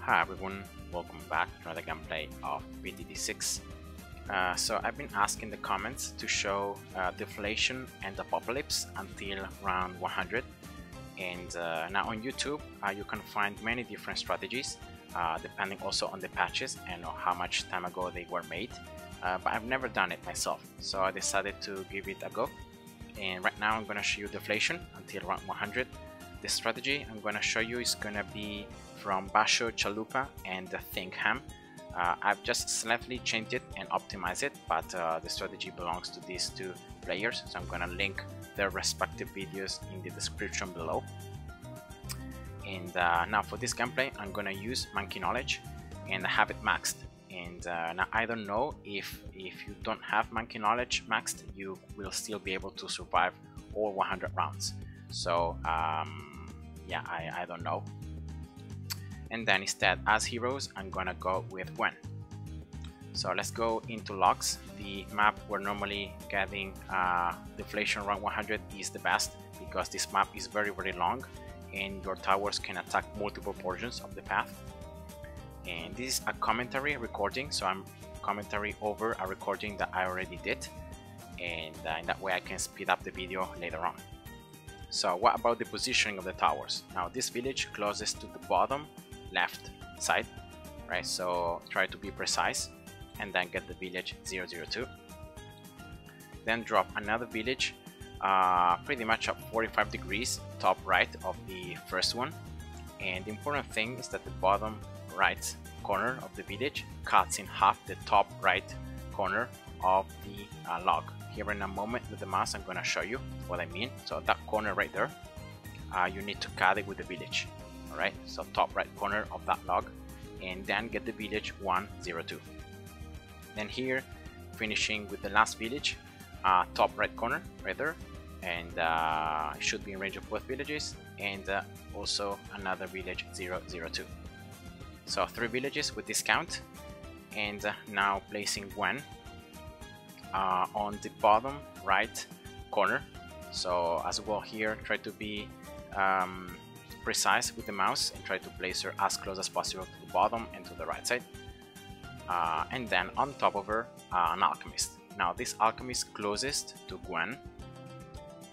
Hi everyone, welcome back to another gameplay of BTD6. So I've been asked in the comments to show Deflation and Apocalypse until round 100, and now on YouTube you can find many different strategies depending also on the patches and how much time ago they were made, but I've never done it myself, so I decided to give it a go. And right now I'm going to show you Deflation until round 100. The strategy I'm going to show you is going to be from Basho Chalupa and ThinkHam. I've just slightly changed it and optimized it, but the strategy belongs to these two players, so I'm going to link their respective videos in the description below. And now for this gameplay I'm going to use Monkey Knowledge and have it maxed. And now I don't know if you don't have Monkey Knowledge maxed, you will still be able to survive all 100 rounds. So yeah, I don't know. And then instead, as heroes, I'm gonna go with Gwen. So let's go into logs. The map we're normally getting Deflation Round 100 is the best, because this map is very long and your towers can attack multiple portions of the path. And this is a commentary recording, so I'm commentary over a recording that I already did, and in that way I can speed up the video later on. So what about the positioning of the towers? Now this village closest to the bottom left side, right? So try to be precise, and then get the village 002. Then drop another village pretty much at 45 degrees top right of the first one. And the important thing is that the bottom right corner of the village cuts in half the top right corner of the log. Here in a moment with the mouse I'm going to show you what I mean. So that corner right there, you need to cut it with the village. Alright, so top right corner of that log, and then get the village 102. Then here, finishing with the last village, top right corner right there, and it should be in range of both villages, and also another village 002. So 3 villages with this count. And now placing Gwen on the bottom right corner. So as well here, try to be precise with the mouse and try to place her as close as possible to the bottom and to the right side. And then on top of her, an alchemist. Now this alchemist closest to Gwen,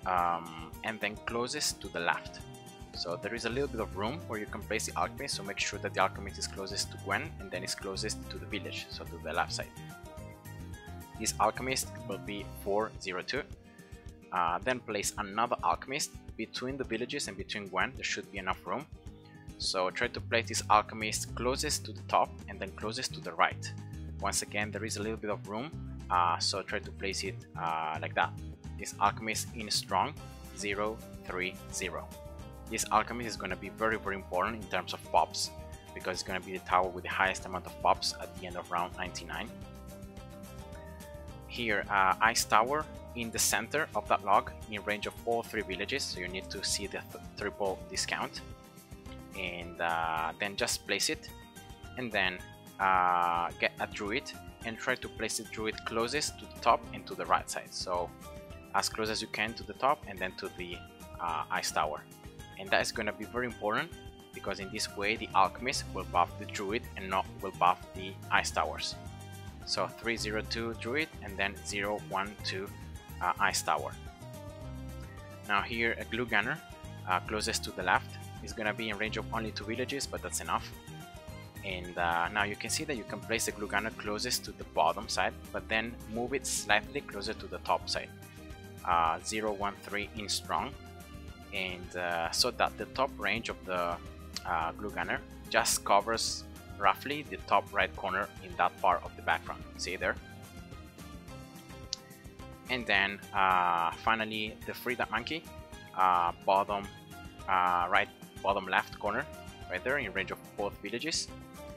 and then closest to the left. So there is a little bit of room where you can place the alchemist, so make sure that the alchemist is closest to Gwen and then is closest to the village, so to the left side. This alchemist will be 402. Then place another alchemist between the villages and between Gwen. There should be enough room. So try to place this alchemist closest to the top and then closest to the right. Once again, there is a little bit of room, so try to place it like that. This alchemist in strong 030. This alchemist is going to be very important in terms of pops, because it's going to be the tower with the highest amount of pops at the end of round 99. Here, ice tower in the center of that log, in range of all 3 villages, so you need to see the triple discount. And then just place it, and then get a druid and try to place the druid closest to the top and to the right side, so as close as you can to the top and then to the ice tower. And that is going to be very important, because in this way the alchemist will buff the druid and not will buff the ice towers. So 302 druid and then 012 ice tower. Now here a glue gunner closest to the left is going to be in range of only 2 villages, but that's enough. And now you can see that you can place the glue gunner closest to the bottom side, but then move it slightly closer to the top side, 013 in strong, and so that the top range of the glue gunner just covers roughly the top right corner in that part of the background. See there? And then finally the free that monkey, bottom right, bottom left corner right there, in range of both villages,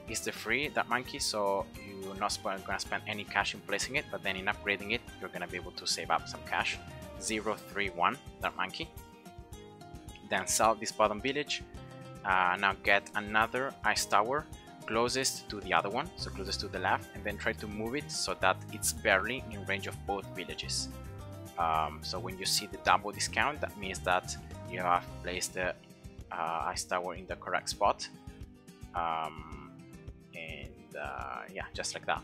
is the free that monkey. So you're not gonna spend any cash in placing it, but then in upgrading it you're gonna be able to save up some cash. 031 that monkey. Then sell this bottom village. Now get another ice tower closest to the other one, so closest to the left, and then try to move it so that it's barely in range of both villages. So when you see the double discount, that means that you have placed the ice tower in the correct spot. and yeah, just like that.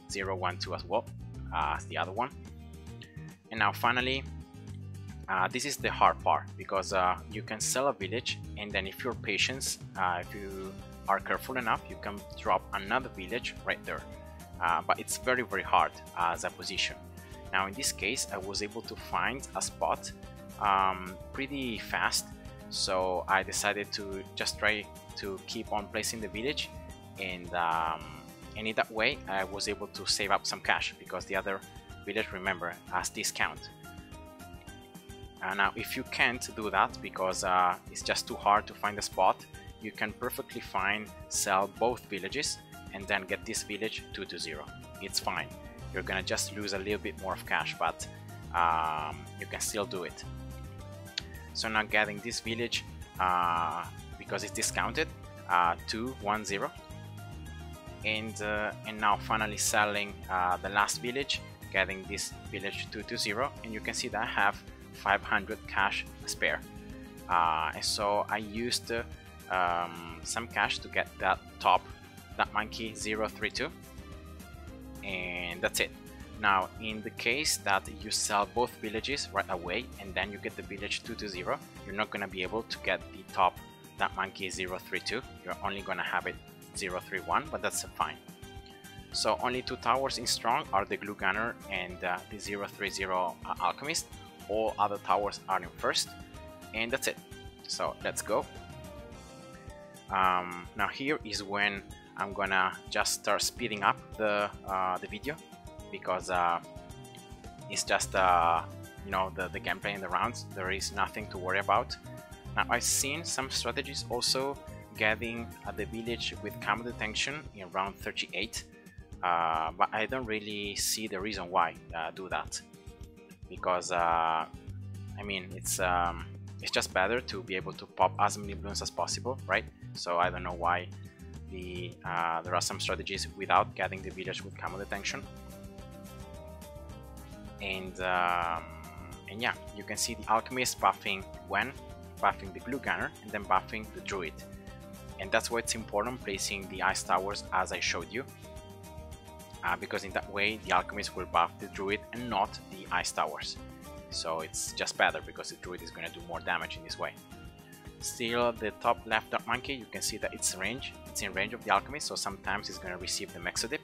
0, 1, 2 as well as the other one. And now finally, this is the hard part, because you can sell a village, and then if you're patient, if you are careful enough, you can drop another village right there. But it's very hard as a position. Now in this case, I was able to find a spot pretty fast, so I decided to just try to keep on placing the village, and in that way I was able to save up some cash, because the other village, remember, has discount. Now if you can't do that because it's just too hard to find a spot, you can perfectly fine sell both villages and then get this village 2-0. It's fine. You're gonna just lose a little bit more of cash, but you can still do it. So now getting this village, because it's discounted, 2-1-0, and now finally selling the last village, getting this village 2-0, and you can see that I have 500 cash spare. And so I used some cash to get that monkey 032, and that's it. Now in the case that you sell both villages right away and then you get the village 2-0, you're not gonna be able to get the top that monkey 032. You're only gonna have it 031, but that's fine. So only 2 towers in strong are the glue gunner and the 030 alchemist. All other towers are in first, and that's it. So let's go. Now here is when I'm gonna just start speeding up the video, because it's just you know, the gameplay in the rounds. There is nothing to worry about. Now I've seen some strategies also getting the village with camo detection in round 38, but I don't really see the reason why do that, because I mean, it's just better to be able to pop as many balloons as possible, right? So I don't know why there are some strategies without getting the village with camo detection. And yeah, you can see the alchemist buffing Gwen, buffing the glue gunner, and then buffing the druid. And that's why it's important placing the ice towers as I showed you, because in that way the alchemist will buff the druid and not the ice towers. So it's just better, because the druid is going to do more damage in this way. Still, the top left dark monkey, you can see that it's in range of the alchemist, so sometimes it's going to receive the Mexodip.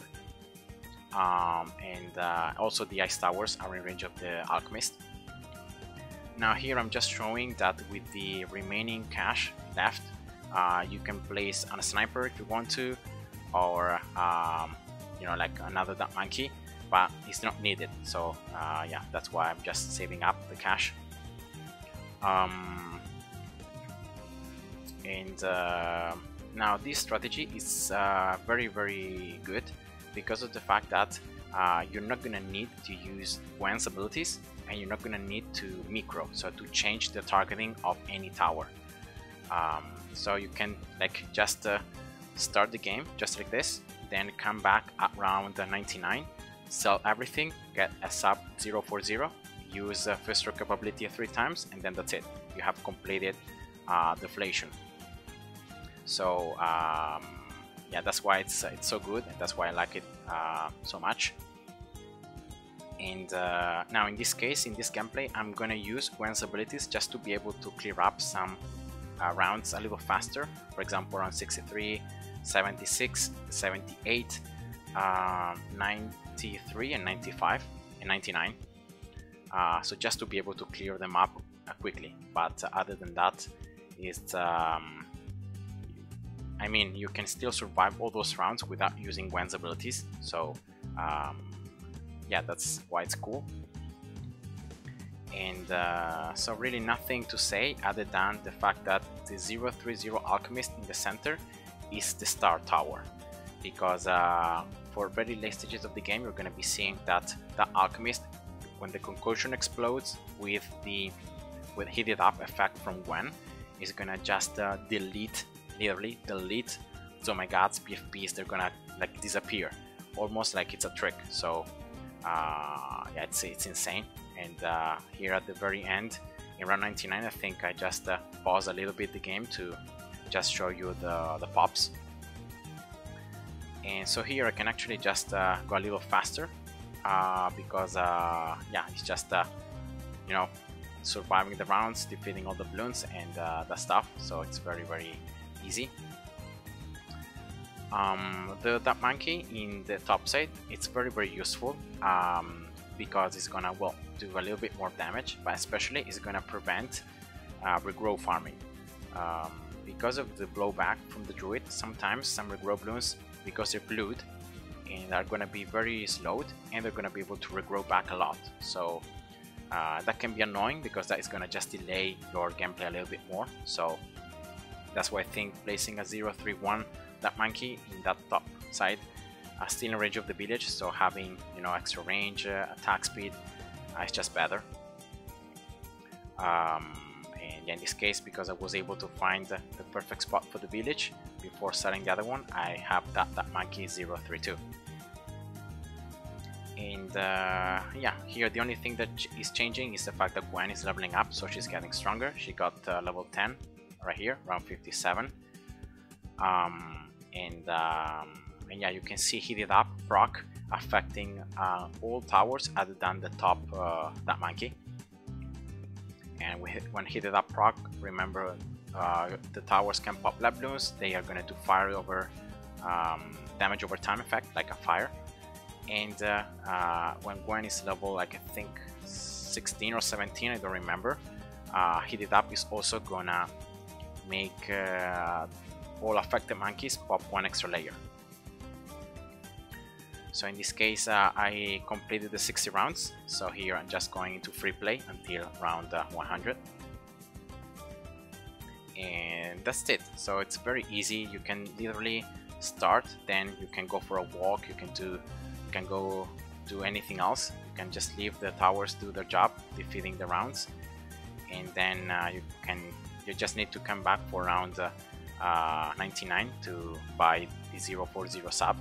And also the ice towers are in range of the alchemist. Now here I'm just showing that with the remaining cash left, you can place on a sniper if you want to, or you know, like another dark monkey, but it's not needed. So yeah, that's why I'm just saving up the cash. Now this strategy is very good, because of the fact that you're not gonna need to use Gwen's abilities, and you're not gonna need to micro, so to change the targeting of any tower. So you can like just start the game just like this, then come back at round 99, sell everything, get a sub 040, use first stroke capability 3 times, and then that's it. You have completed deflation. So yeah, that's why it's so good, and that's why I like it so much. And now in this case, in this gameplay, I'm gonna use Gwen's abilities just to be able to clear up some rounds a little faster. For example, around 63, 76, 78, 93 and 95 and 99. So just to be able to clear them up quickly. But other than that, it's I mean, you can still survive all those rounds without using Gwen's abilities. So yeah, that's why it's cool. And so really nothing to say other than the fact that the 030 alchemist in the center is the star tower, because for very late stages of the game you're going to be seeing that the alchemist, when the concussion explodes with the heated up effect from Gwen, is going to just literally delete Zomagad's BFBs. They're gonna like disappear, almost like it's a trick. So yeah, it's insane. And here at the very end, in round 99, I think I just pause a little bit the game to just show you the pops. And so here I can actually just go a little faster because yeah, it's just you know, surviving the rounds, defeating all the balloons and the stuff, so it's very easy. That monkey in the top side, it's very useful because it's gonna, well, do a little bit more damage, but especially it's gonna prevent regrow farming. Because of the blowback from the druid, sometimes some regrow balloons, because they're glued, and are gonna be very slowed, and they're gonna be able to regrow back a lot. So that can be annoying because that is gonna just delay your gameplay a little bit more. So that's why I think placing a 0-3-1 that monkey in that top side, still in range of the village, so having, you know, extra range, attack speed, is just better. And in this case, because I was able to find the perfect spot for the village before selling the other one, I have that monkey 0-3-2. And yeah, here the only thing that is changing is the fact that Gwen is leveling up, so she's getting stronger. She got level 10 right here, round 57. And yeah, you can see heated up proc affecting all towers other than the top that monkey. And when heated up proc, remember the towers can pop lab balloons. They are going to do fire over damage over time effect, like a fire. And when Gwen is level, like I think 16 or 17, I don't remember, heated up is also gonna make all affected monkeys pop one extra layer. So in this case, I completed the 60 rounds. So here I'm just going into free play until round 100. And that's it. So it's very easy. You can literally start, then you can go for a walk. You can go do anything else. You can just leave the towers do their job, defeating the rounds, and then you just need to come back for round 99 to buy the 040 sub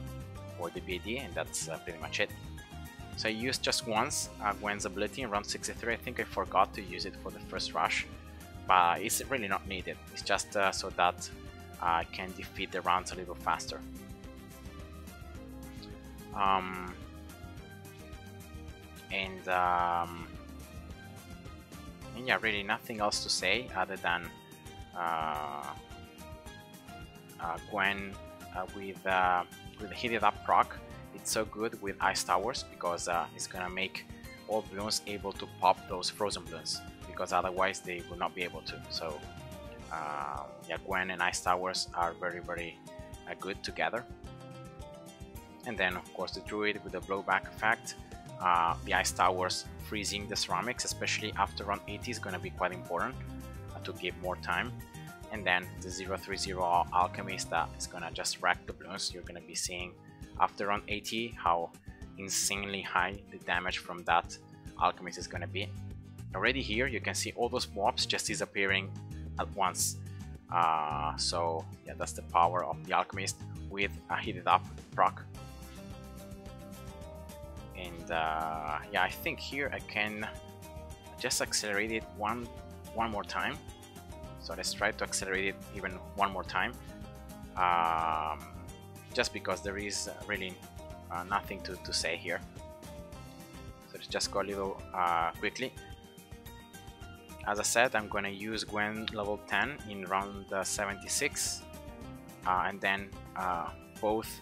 or the BD, and that's pretty much it. So I used just once Gwen's ability in round 63. I think I forgot to use it for the first rush, but it's really not needed. It's just so that I can defeat the rounds a little faster. And yeah, really nothing else to say other than Gwen with the heated up proc. It's so good with ice towers because it's gonna make all balloons able to pop those frozen balloons, because otherwise they will not be able to. So yeah, Gwen and ice towers are very good together. And then of course the druid with the blowback effect, the ice towers freezing the ceramics, especially after round 80, is gonna be quite important to give more time. And then the 030 alchemist that is gonna just wreck the balloons. You're gonna be seeing after round 80 how insanely high the damage from that alchemist is gonna be. Already here you can see all those mobs just disappearing at once. So yeah, that's the power of the alchemist with a heated up proc. And yeah, I think here I can just accelerate it one more time. So let's try to accelerate it even one more time, just because there is really nothing to say here. So let's just go a little quickly. As I said, I'm gonna use Gwen level 10 in round 76, and then both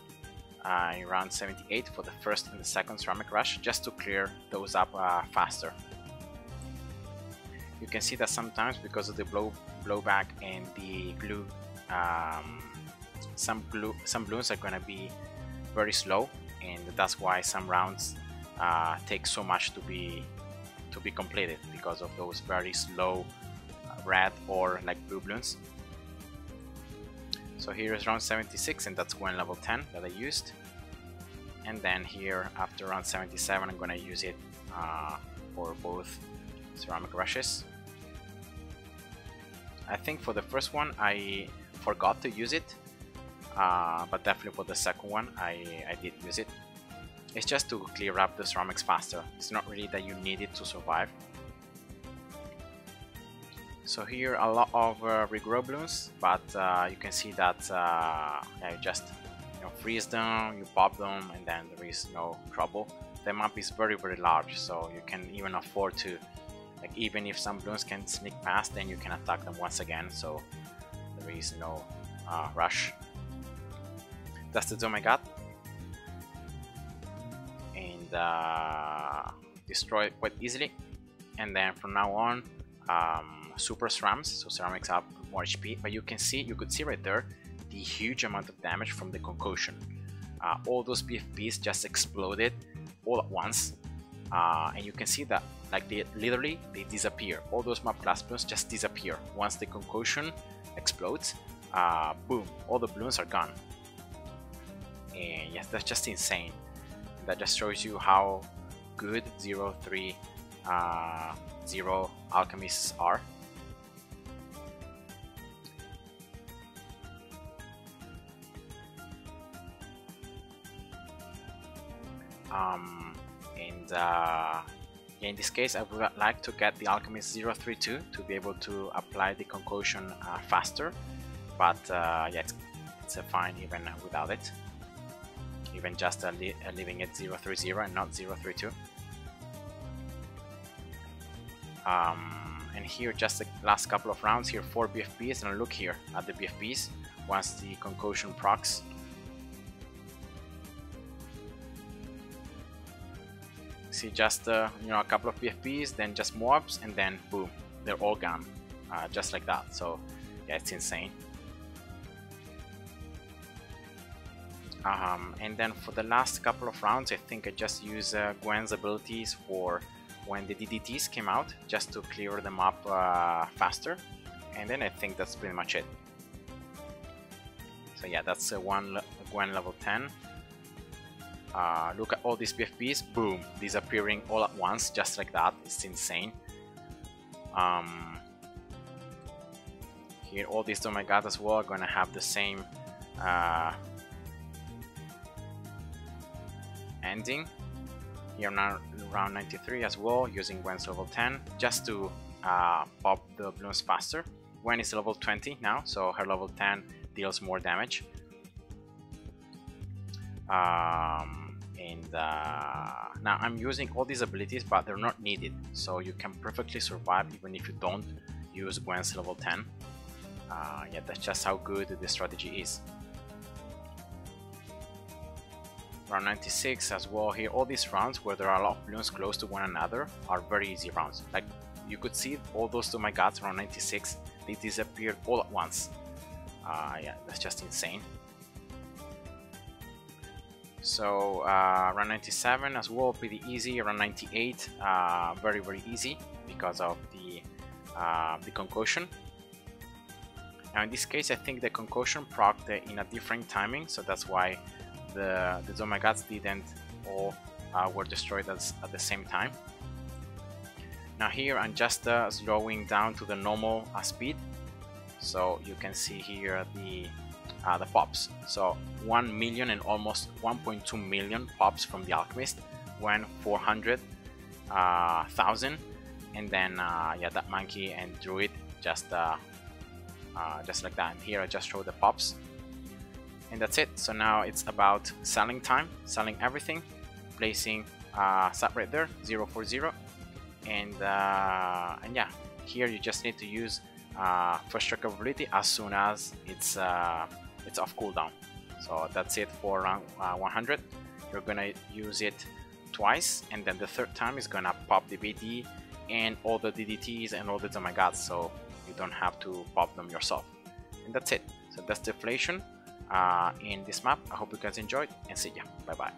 in round 78 for the first and the second ceramic rush, just to clear those up faster. You can see that sometimes because of the blowback and the glue, some balloons are gonna be very slow, and that's why some rounds take so much to be completed, because of those very slow red or like blue balloons. So here is round 76, and that's Gwen level 10 that I used. And then here after round 77 I'm gonna use it for both ceramic rushes. I think for the first one I forgot to use it, but definitely for the second one I did use it. It's just to clear up the ceramics faster. It's not really that you need it to survive. So here a lot of regrow balloons, but you can see that I just freeze them, you pop them, and then there is no trouble. The map is very large, so you can even afford to, like, even if some balloons can sneak past, then you can attack them once again, so there is no rush. That's the zoom I got, and destroy it quite easily. And then from now on, super ceramics, so ceramics have more HP, but you could see right there the huge amount of damage from the concussion. All those BFBs just exploded all at once, and you can see that, like, they literally disappear. All those map class balloons just disappear once the concussion explodes. Boom, all the balloons are gone. And yes, that's just insane. That just shows you how good 0-3-0 alchemists are. In this case, I would like to get the Alchemist 032 to be able to apply the concussion faster, but yeah, it's fine even without it, even just leaving it 030 and not 032. And here, just the last couple of rounds here, 4 BFBs, and look here at the BFBs once the concussion procs. See, just a couple of BFBs, then just mobs, and then boom, they're all gone, just like that. So yeah, it's insane. And then for the last couple of rounds, I think I just use Gwen's abilities for when the DDTs came out, just to clear them up faster, and then I think that's pretty much it. So yeah, that's one Gwen level 10. Look at all these BFBs, boom, disappearing all at once, just like that. It's insane. Here, all these, oh my god, as well, are gonna have the same ending. Here now, round 93 as well, using Gwen's level 10, just to pop the balloons faster. Gwen is level 20 now, so her level 10 deals more damage. Now I'm using all these abilities, but they're not needed, so you can perfectly survive even if you don't use Gwen's level 10. Yeah, that's just how good the strategy is. Round 96 as well. Here, all these rounds where there are a lot of balloons close to one another are very easy rounds. Like, you could see all those, oh my gods, round 96, they disappeared all at once. Yeah, that's just insane. So round 97 as well, pretty easy. Round 98, very easy because of the concussion. Now in this case, I think the concussion procced in a different timing, so that's why the Zomagats didn't all were destroyed at the same time. Now here I'm just slowing down to the normal speed, so you can see here the pops. So 1 million and almost 1.2 million pops from the Alchemist, when 400,000, and then yeah, that monkey and druid just like that. And here I just show the pops, and that's it. So now it's about selling time, selling everything, placing sat right there 040, and yeah, here you just need to use first strike ability as soon as it's off cooldown. So that's it for round 100. You're gonna use it twice, and then the third time is gonna pop the BD and all the DDTs and all the oh my god, so you don't have to pop them yourself. And that's it. So that's Deflation in this map. I hope you guys enjoyed, and see ya. Bye bye.